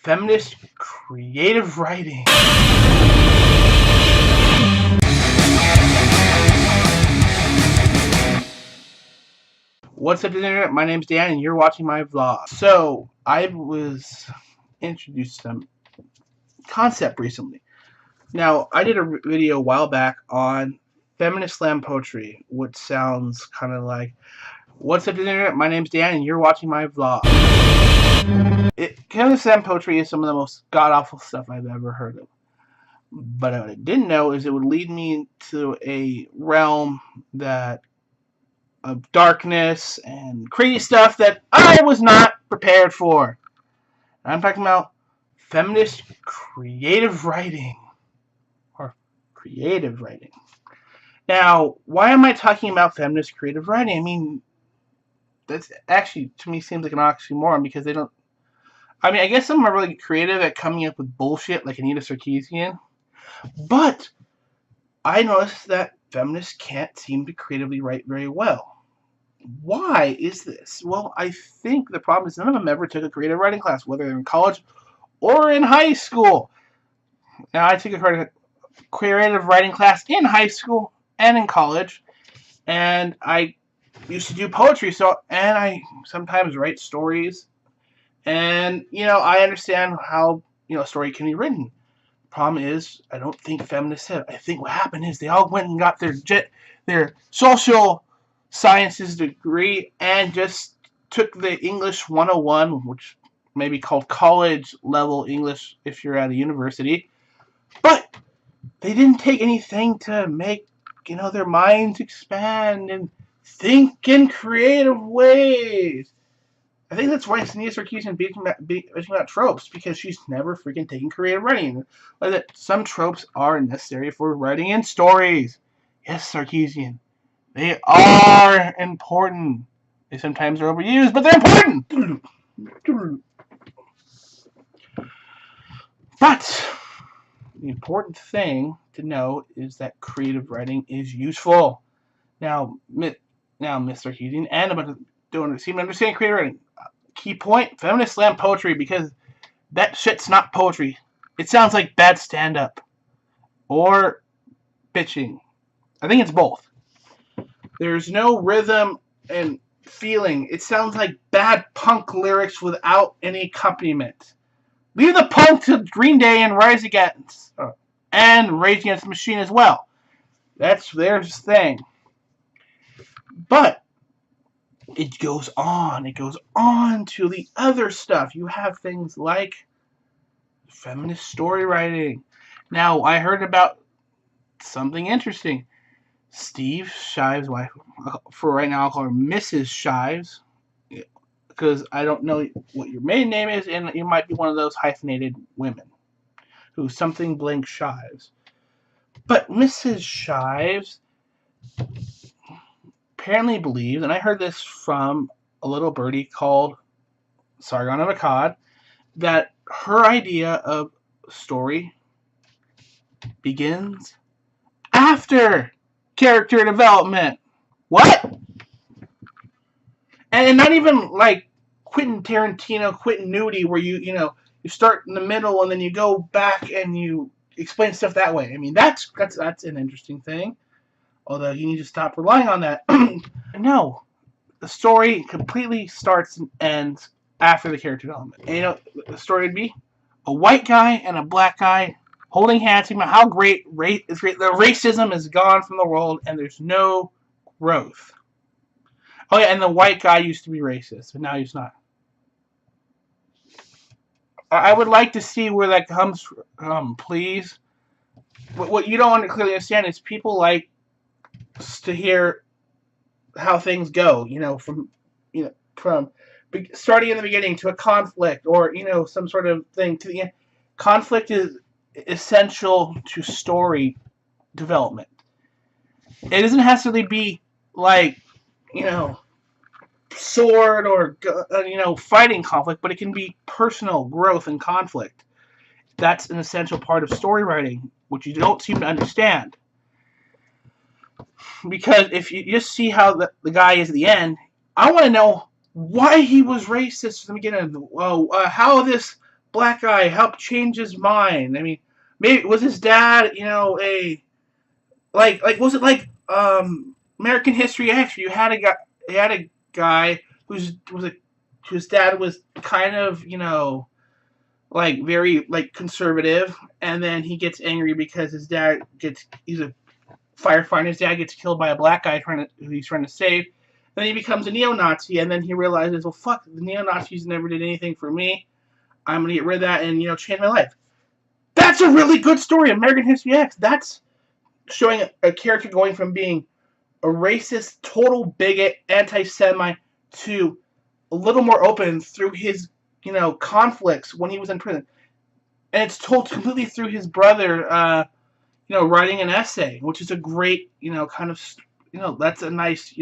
Feminist creative writing. What's up, internet? My name's Dan, and you're watching my vlog. So, I was introduced to some concept recently. Now, I did a video a while back on feminist slam poetry, which sounds kind of like, what's up, internet? My name's Dan, and you're watching my vlog. Feminist slam poetry is some of the most god-awful stuff I've ever heard of. But what I didn't know is it would lead me to a realm of darkness and crazy stuff that I was not prepared for. I'm talking about feminist creative writing. Or creative writing. Now, why am I talking about feminist creative writing? I mean, that's actually, to me, seems like an oxymoron because they don't... I mean, I guess some are really creative at coming up with bullshit like Anita Sarkeesian. But I noticed that feminists can't seem to creatively write very well. Why is this? Well, I think the problem is none of them ever took a creative writing class, whether they're in college or in high school. Now, I took a creative writing class in high school and in college, and I used to do poetry, and I sometimes write stories, and, I understand how, a story can be written. Problem is, I don't think feminists have. I think what happened is they all went and got their social sciences degree and just took the English 101, which may be called college level English if you're at a university, but they didn't take anything to make their minds expand and think in creative ways. I think that's why Anita Sarkeesian bitching about tropes, because she's never freaking taken creative writing. Like that, some tropes are necessary for writing in stories. Yes, Sarkeesian. They are important. They sometimes are overused, but they're important. But the important thing to know is that creative writing is useful. Now, Miss Sarkeesian and about don't seem to understand creative writing. Key point: feminist slam poetry, because that shit's not poetry. It sounds like bad stand-up or bitching. I think it's both. There's no rhythm and feeling. It sounds like bad punk lyrics without any accompaniment. Leave the punk to Green Day and Rage Against the Machine as well. That's their thing. But it goes on. It goes on to the other stuff. You have things like feminist story writing. Now, I heard about something interesting. Steve Shives' wife, for right now I'll call her Mrs. Shives, because I don't know what your maiden name is, and you might be one of those hyphenated women who's something blank Shives. But Mrs. Shives apparently believes, and I heard this from a little birdie called Sargon of Akkad, that her idea of story begins after character development. What? And not even like Quentin Tarantino, Quentin Nudie, where you start in the middle and then you go back and you explain stuff that way. I mean, that's an interesting thing. Although you need to stop relying on that. No, the story completely starts and ends after the character development. And the story would be a white guy and a black guy holding hands, talking about how great the racism is gone from the world and there's no growth. Oh yeah, and the white guy used to be racist, but now he's not. I would like to see where that comes from, please. What you don't clearly understand is people like to hear how things go, from starting in the beginning to a conflict or, some sort of thing to the end. Conflict is essential to story development. It doesn't necessarily be like, sword or, fighting conflict, but it can be personal growth and conflict. That's an essential part of story writing, which you don't seem to understand. Because if you just see how the guy is at the end, I want to know why he was racist from the beginning. How this black guy helped change his mind. I mean, maybe was his dad, a was it like American History X? You had a guy whose dad was kind of like very like conservative, and then he gets angry because he's a firefighter. His dad gets killed by a black guy who he's trying to save. Then he becomes a neo-Nazi, and then he realizes, well, fuck, the neo-Nazis never did anything for me. I'm gonna get rid of that and change my life. That's a really good story, American History X. That's showing a character going from being a racist, total bigot, anti-Semite to a little more open through his conflicts when he was in prison, and it's told completely through his brother, writing an essay, which is a great, kind of, that's a nice,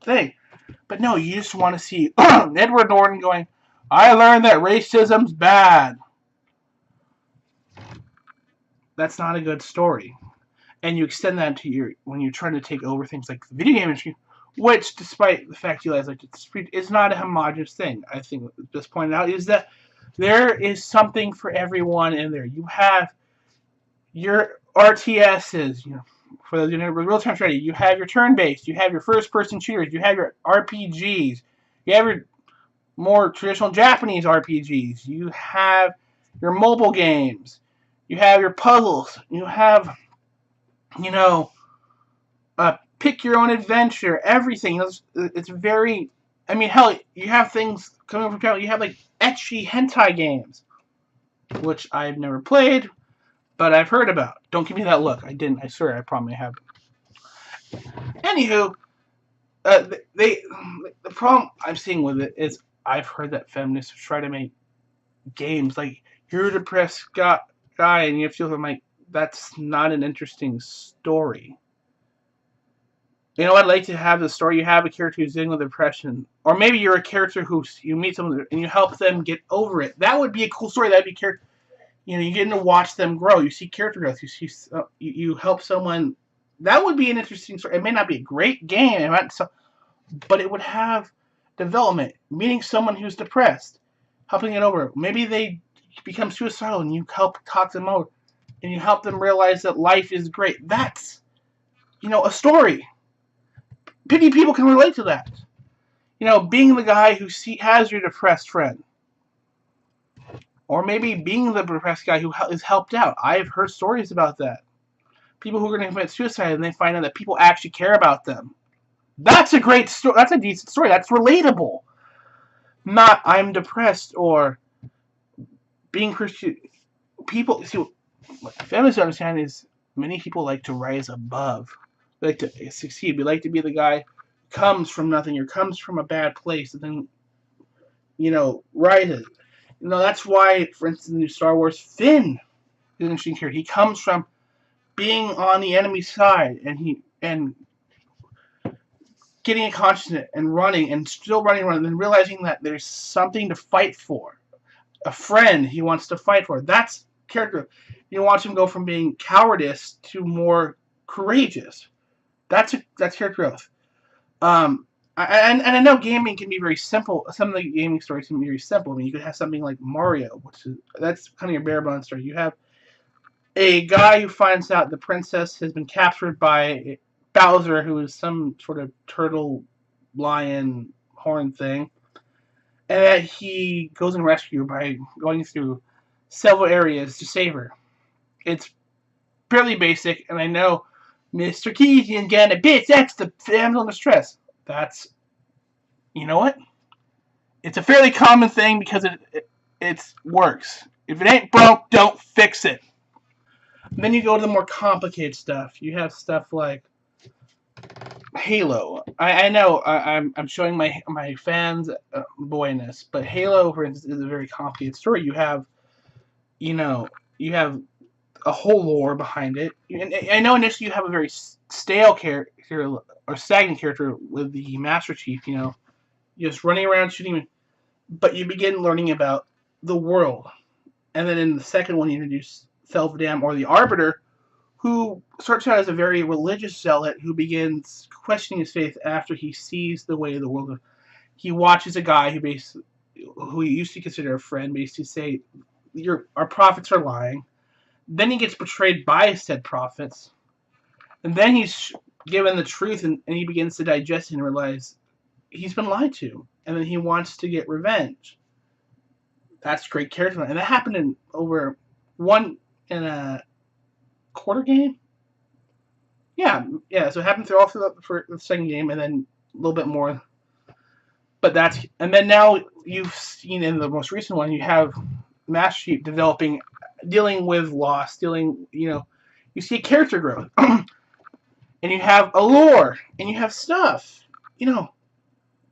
thing. But no, you just want to see Edward Norton going, I learned that racism's bad. That's not a good story. And you extend that to when you're trying to take over things like the video game industry, which, despite the fact you guys like to dispute, is not a homogenous thing. I think just pointed out is that there is something for everyone in there. You have your RTSs, for those real-time strategy. You have your turn-based. You have your first-person shooters. You have your RPGs. You have your more traditional Japanese RPGs. You have your mobile games. You have your puzzles. You have, pick your own adventure. Everything. It's very. I mean, hell, you have things coming from Japan. You have like ecchi hentai games, which I've never played, but I've heard about. Don't give me that look. I didn't. I swear. I probably have. Anywho, the problem I'm seeing with it is I've heard that feminists try to make games like you're a depressed guy and you feel like that's not an interesting story. I'd like to have the story. You have a character who's dealing with depression, or maybe you're a character who you meet someone and you help them get over it. That would be a cool story. That'd be character. You get to watch them grow. You see character growth. You help someone. That would be an interesting story. It may not be a great game, but it would have development. Meeting someone who's depressed, helping it over. Maybe they become suicidal, and you help talk them over, and you help them realize that life is great. That's, a story. Many people can relate to that. Being the guy who has your depressed friend. Or maybe being the depressed guy who is helped out. I've heard stories about that. People who are going to commit suicide and they find out that people actually care about them. That's a great story. That's a decent story. That's relatable. Not, I'm depressed or being Christian. People, see, what feminists understand is many people like to rise above. They like to succeed. We like to be the guy who comes from nothing or comes from a bad place and then, rises. That's why, for instance, in the new Star Wars, Finn is an interesting character. He comes from being on the enemy side and getting a consciousness and running and still running, and then realizing that there's something to fight for. A friend he wants to fight for. That's character. You watch him go from being cowardice to more courageous. That's character growth. And I know gaming can be very simple. Some of the gaming stories can be very simple. I mean, you could have something like Mario, that's kind of your bare bones story. You have a guy who finds out the princess has been captured by Bowser, who is some sort of turtle, lion, horn thing, and that he goes and rescue her by going through several areas to save her. It's fairly basic, and I know Mr. Keaton getting a bit extra family distress. That's, you know what? It's a fairly common thing because it works. If it ain't broke, don't fix it. And then you go to the more complicated stuff. You have stuff like Halo. I know I'm showing my fans boyness, but Halo, for instance, is a very complicated story. You have a whole lore behind it. And I know initially you have a very stale character or stagnant character with the Master Chief, just running around shooting, but you begin learning about the world. And then in the second one, you introduce Self-Dam or the Arbiter, who starts out as a very religious zealot who begins questioning his faith after he sees the way of the world. He watches a guy who basically who he used to consider a friend, but used to say, our prophets are lying. Then he gets betrayed by said prophets. And then he's given the truth, and he begins to digest it and realize he's been lied to. And then he wants to get revenge. That's great character. And that happened in a quarter game. Yeah. So it happened through the second game, and then a little bit more. But and then now you've seen in the most recent one, you have Master Chief dealing with loss, you see character growth, and you have a lore, and you have stuff,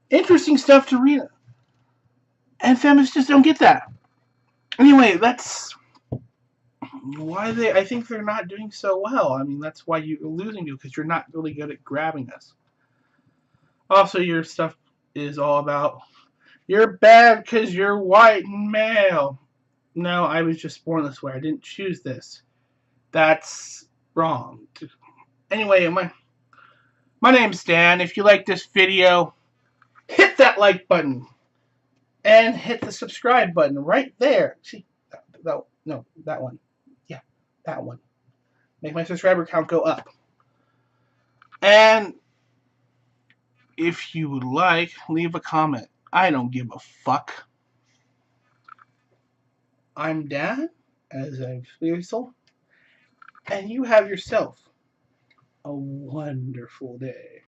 interesting stuff to read, and feminists just don't get that. Anyway, that's why I think they're not doing so well. I mean, that's why you're losing people, because you're not really good at grabbing us. Also, your stuff is all about, you're bad because you're white and male. No, I was just born this way. I didn't choose this. That's wrong. Anyway, my name's Dan. If you like this video, hit that like button. And hit the subscribe button right there. See? No, that one. Yeah, that one. Make my subscriber count go up. And if you would like, leave a comment. I don't give a fuck. I'm Dan, as I've told, and you have yourself a wonderful day.